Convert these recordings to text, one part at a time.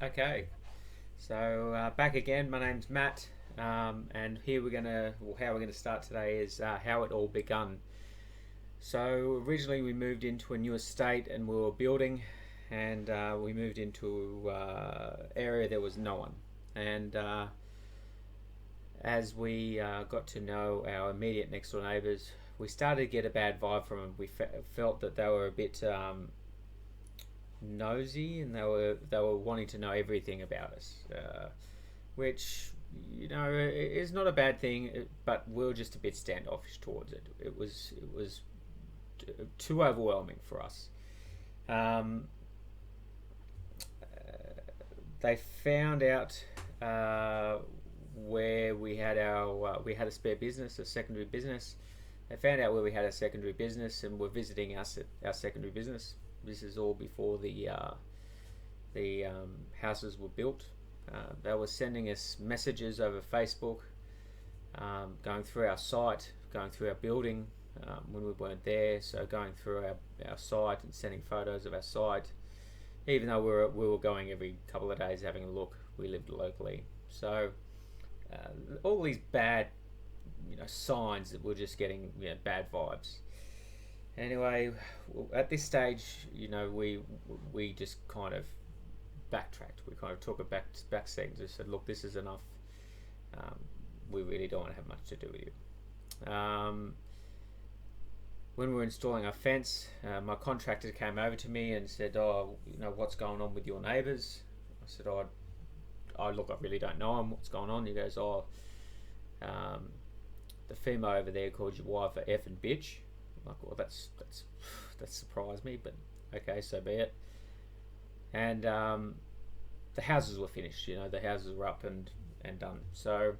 Okay, so back again. My name's Matt, and how we're gonna start today is how it all begun. So originally we moved into a new estate and we were building, and we moved into area there was no one, and as we got to know our immediate next door neighbours, we started to get a bad vibe from them. We felt that they were a bit nosy, and they were wanting to know everything about us, which is not a bad thing, but we were just a bit standoffish towards it. It was too overwhelming for us. Um, they found out where we had a spare business, a secondary business. They found out where we had a secondary business and were visiting us at our secondary business. This is all before the houses were built. They were sending us messages over Facebook, going through our site, going through our building when we weren't there. So going through our site and sending photos of our site, even though we were going every couple of days having a look. We lived locally, so all these bad signs that we're just getting bad vibes. Anyway, at this stage, we just kind of backtracked. We kind of took a back seat and just said, "Look, this is enough. Um, we really don't want to have much to do with you." When we were installing our fence, my contractor came over to me and said, "Oh, what's going on with your neighbours?" I said, "Oh, look, I really don't know him. What's going on?" He goes, "Oh, um, the female over there called your wife a effing bitch." I'm like, well, that surprised me, but okay, so be it. And the houses were finished. The houses were up and done. So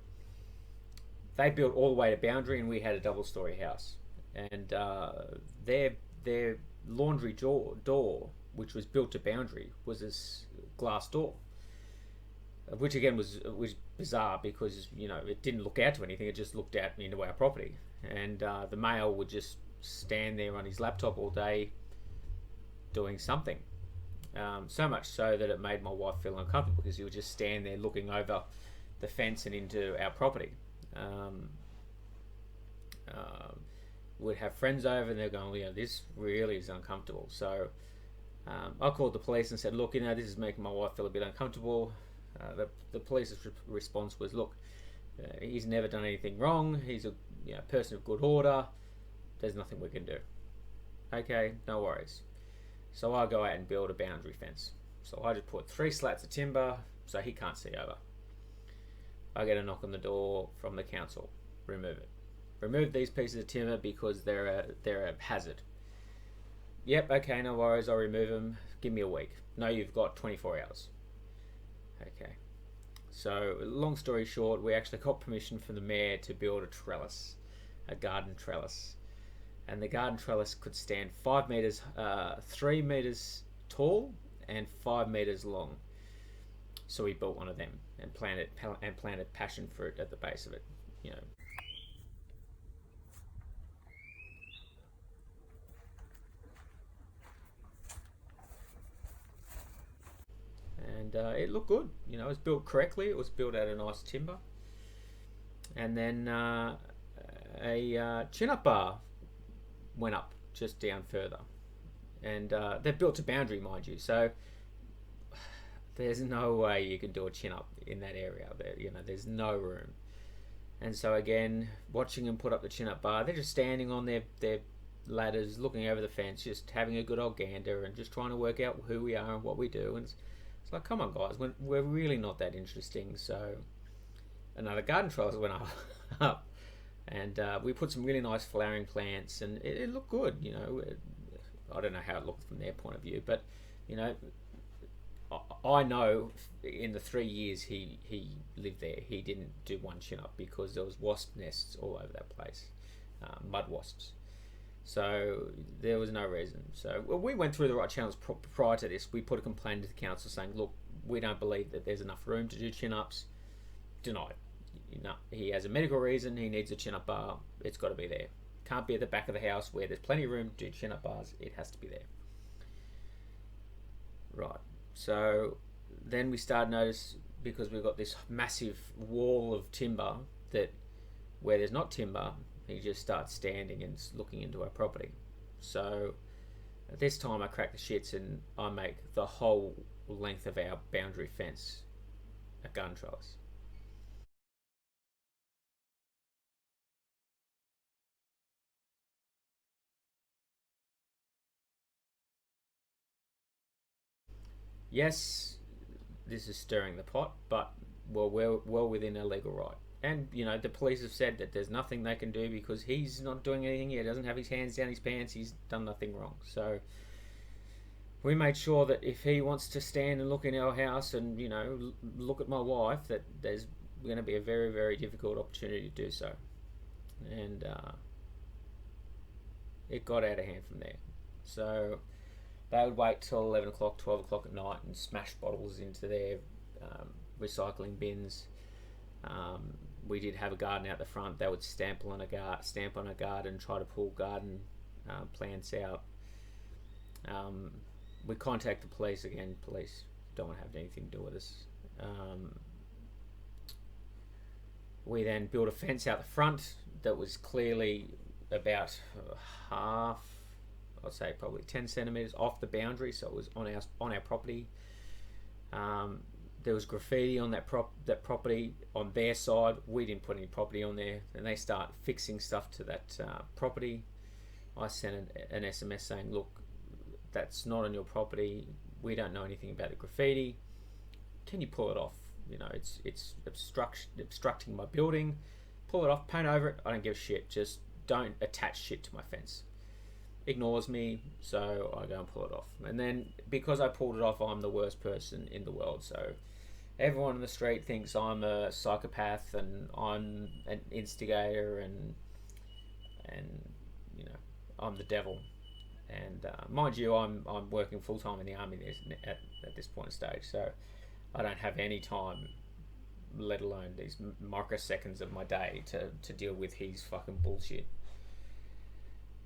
they built all the way to boundary, and we had a double-story house. And their laundry door, which was built to boundary, was this glass door, which again was bizarre because it didn't look out to anything; it just looked out into our property. And the male would just stand there on his laptop all day doing something. So much so that it made my wife feel uncomfortable because he would just stand there looking over the fence and into our property. Um, uh, would have friends over and they're going, this really is uncomfortable. So I called the police and said, look, this is making my wife feel a bit uncomfortable. The police's response was, look, he's never done anything wrong. He's a person of good order. There's nothing we can do. Okay, no worries. So I go out and build a boundary fence. So I just put 3 slats of timber so he can't see over. I get a knock on the door from the council. Remove it. Remove these pieces of timber because they're a hazard. Yep, okay, no worries. I'll remove them. Give me a week. No, you've got 24 hours. Okay. So long story short, we actually got permission from the mayor to build a garden trellis. And the garden trellis could stand 5 meters, 3 meters tall and 5 meters long. So we built one of them and planted passion fruit at the base of it. You know, and it looked good. It was built correctly. It was built out of nice timber, and then a chin-up bar went up just down further, and they're built to boundary, mind you. So there's no way you can do a chin-up in that area. There's no room. And so again, watching them put up the chin-up bar, they're just standing on their ladders, looking over the fence, just having a good old gander, and just trying to work out who we are and what we do. And it's like, come on, guys, we're really not that interesting. So another garden trellis went up, and we put some really nice flowering plants, and it looked good. I don't know how it looked from their point of view, but you know, I know in the 3 years he lived there, he didn't do one chin up because there was wasp nests all over that place, mud wasps. So there was no reason. So we went through the right channels prior to this. We put a complaint to the council saying, look, we don't believe that there's enough room to do chin ups. Denied. He has a medical reason. He needs a chin up bar. It's got to be there. Can't be at the back of the house where there's plenty of room to do chin up bars. It has to be there. Right. So then we started to notice, because we've got this massive wall of timber, that where there's not timber, he just starts standing and looking into our property. So at this time, I crack the shits and I make the whole length of our boundary fence a gun trellis. Yes, this is stirring the pot, but we're well within our legal right. And the police have said that there's nothing they can do because he's not doing anything. He doesn't have his hands down his pants. He's done nothing wrong. So we made sure that if he wants to stand and look in our house and look at my wife, that there's going to be a very, very difficult opportunity to do so. And it got out of hand from there. So they would wait till 11 o'clock, 12 o'clock at night and smash bottles into their recycling bins. We did have a garden out the front. They would stamp on a garden, try to pull garden plants out. We contacted the police again. Police don't want to have anything to do with us. We then built a fence out the front that was clearly about half, I'd say probably 10 centimeters off the boundary, so it was on our property. There was graffiti on that property on their side. We didn't put any property on there, and they start fixing stuff to that property. I sent an SMS saying, "Look, that's not on your property. We don't know anything about the graffiti. Can you pull it off? It's obstructing my building. Pull it off, paint over it. I don't give a shit. Just don't attach shit to my fence." Ignores me, so I go and pull it off. And then because I pulled it off, I'm the worst person in the world. So everyone in the street thinks I'm a psychopath and I'm an instigator and I'm the devil. And mind you, I'm working full time in the army at this point in stage, so I don't have any time, let alone these microseconds of my day, to deal with his fucking bullshit.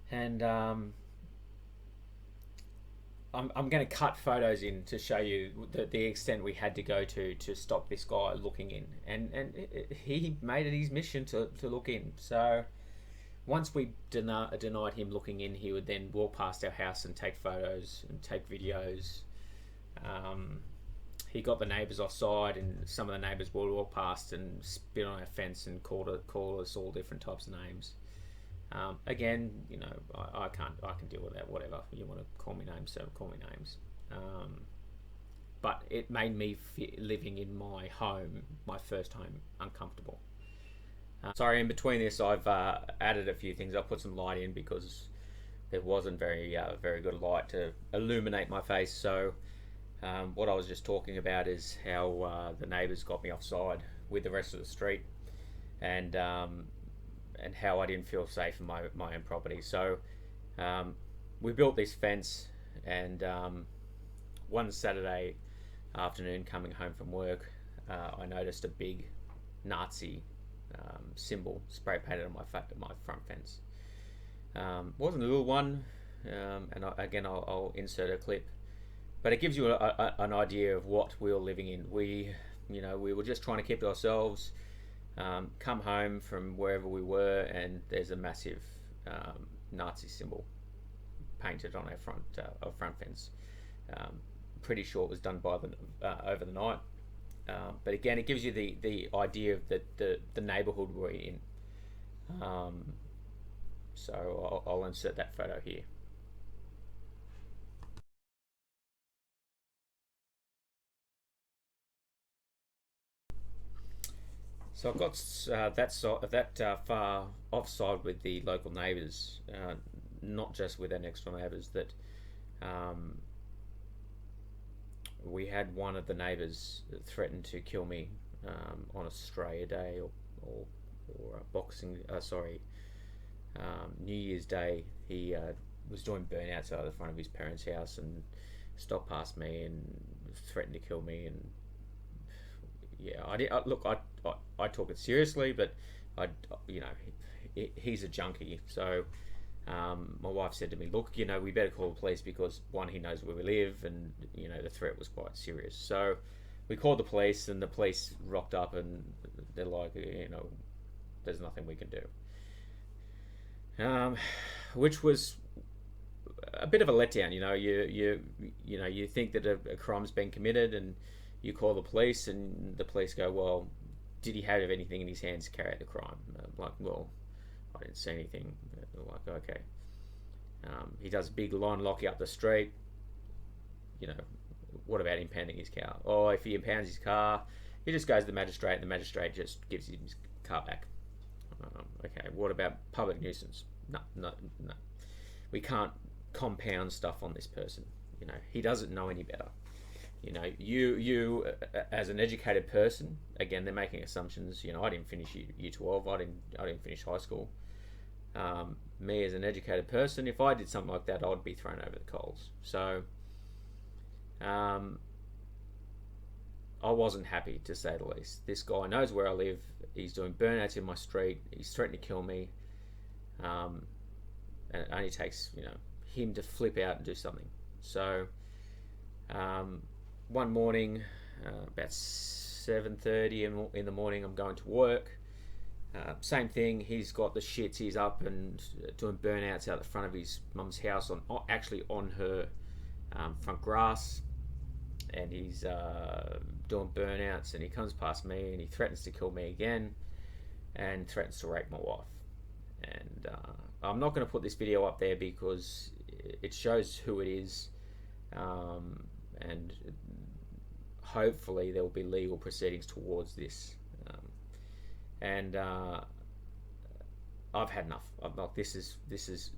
And I'm going to cut photos in to show you the extent we had to go to stop this guy looking in, and he made it his mission to look in. So once we denied him looking in, he would then walk past our house and take photos and take videos. He got the neighbours offside, and some of the neighbours would walk past and spit on our fence and call us all different types of names. Again, I can deal with that. Whatever you want to call me names, so call me names. But it made me living in my home, my first home, uncomfortable. Sorry, in between this, I've added a few things. I put some light in because there wasn't very good light to illuminate my face. So what I was just talking about is how the neighbours got me offside with the rest of the street, and how I didn't feel safe in my own property. So we built this fence, and one Saturday afternoon, coming home from work, I noticed a big Nazi symbol spray painted on my front fence. Wasn't a little one, and I'll insert a clip, but it gives you an idea of what we were living in. We were just trying to keep to ourselves. Come home from wherever we were, and there's a massive Nazi symbol painted on our front fence. Pretty sure it was done by over the night. But again, it gives you the idea of the neighbourhood we're in. So I'll insert that photo here. So I've got that far offside with the local neighbours, not just with our next door neighbours. That we had one of the neighbours threaten to kill me on Australia Day or New Year's Day. He was doing burnouts out of the front of his parents' house and stopped past me and threatened to kill me. And yeah, I talk it seriously, but he's a junkie, so My wife said to me, look, we better call the police because, one, he knows where we live, and, the threat was quite serious. So we called the police, and the police rocked up, and they're like, there's nothing we can do. Which was a bit of a letdown. You think that a crime's been committed, and you call the police, and the police go, well, did he have anything in his hands to carry out the crime? I'm like, well, I didn't see anything. They're like, okay. He does a big line locky up the street. What about impounding his car? Or if he impounds his car, he just goes to the magistrate, and the magistrate just gives him his car back. Okay, what about public nuisance? No. We can't compound stuff on this person. He doesn't know any better. You as an educated person, again, they're making assumptions. I didn't finish year 12. I didn't finish high school. Me as an educated person, if I did something like that, I'd be thrown over the coals. So, I wasn't happy, to say the least. This guy knows where I live. He's doing burnouts in my street. He's threatening to kill me. And it only takes, him to flip out and do something. So, one morning, about 7:30 in the morning, I'm going to work. Same thing. He's got the shits. He's up and doing burnouts out the front of his mum's house, on her front grass, and he's doing burnouts. And he comes past me, and he threatens to kill me again, and threatens to rape my wife. And I'm not going to put this video up there because it shows who it is, and hopefully there will be legal proceedings towards this. I've had enough. This is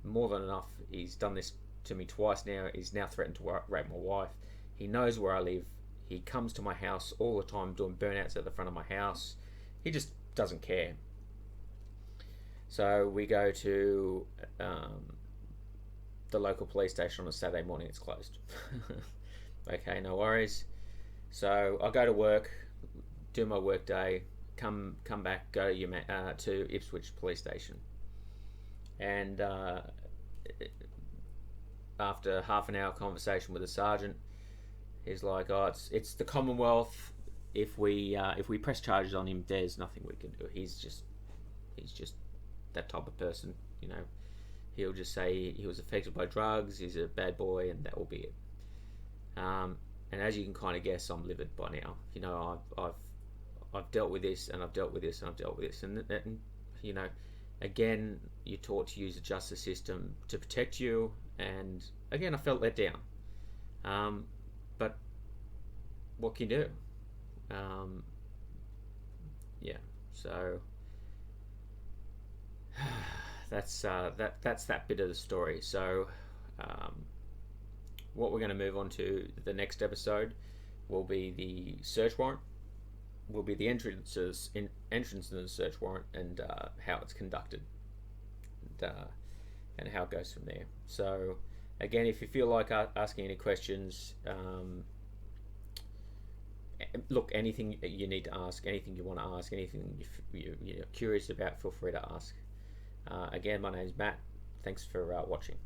more than enough. He's done this to me twice now. He's now threatened to rape my wife. He knows where I live. He comes to my house all the time doing burnouts at the front of my house. He just doesn't care. So we go to the local police station on a Saturday morning. It's closed. Okay, no worries. So I go to work, do my work day, come back, go to Ipswich police station, and after half an hour conversation with the sergeant, he's like, "Oh, it's the Commonwealth. If we press charges on him, there's nothing we can do. He's just that type of person. He'll just say he was affected by drugs. He's a bad boy, and that will be it." And as you can kind of guess, I'm livid by now. I've dealt with this, and I've dealt with this, and I've dealt with this, and again, you're taught to use the justice system to protect you, and again, I felt let down. But what can you do? So that's that bit of the story. So what we're going to move on to the next episode will be the search warrant. Will be the entrance to the search warrant, and how it's conducted, and how it goes from there. So again, if you feel like asking any questions, look, anything you need to ask, anything you want to ask, anything you're curious about, feel free to ask. Again, my name's Matt. Thanks for watching.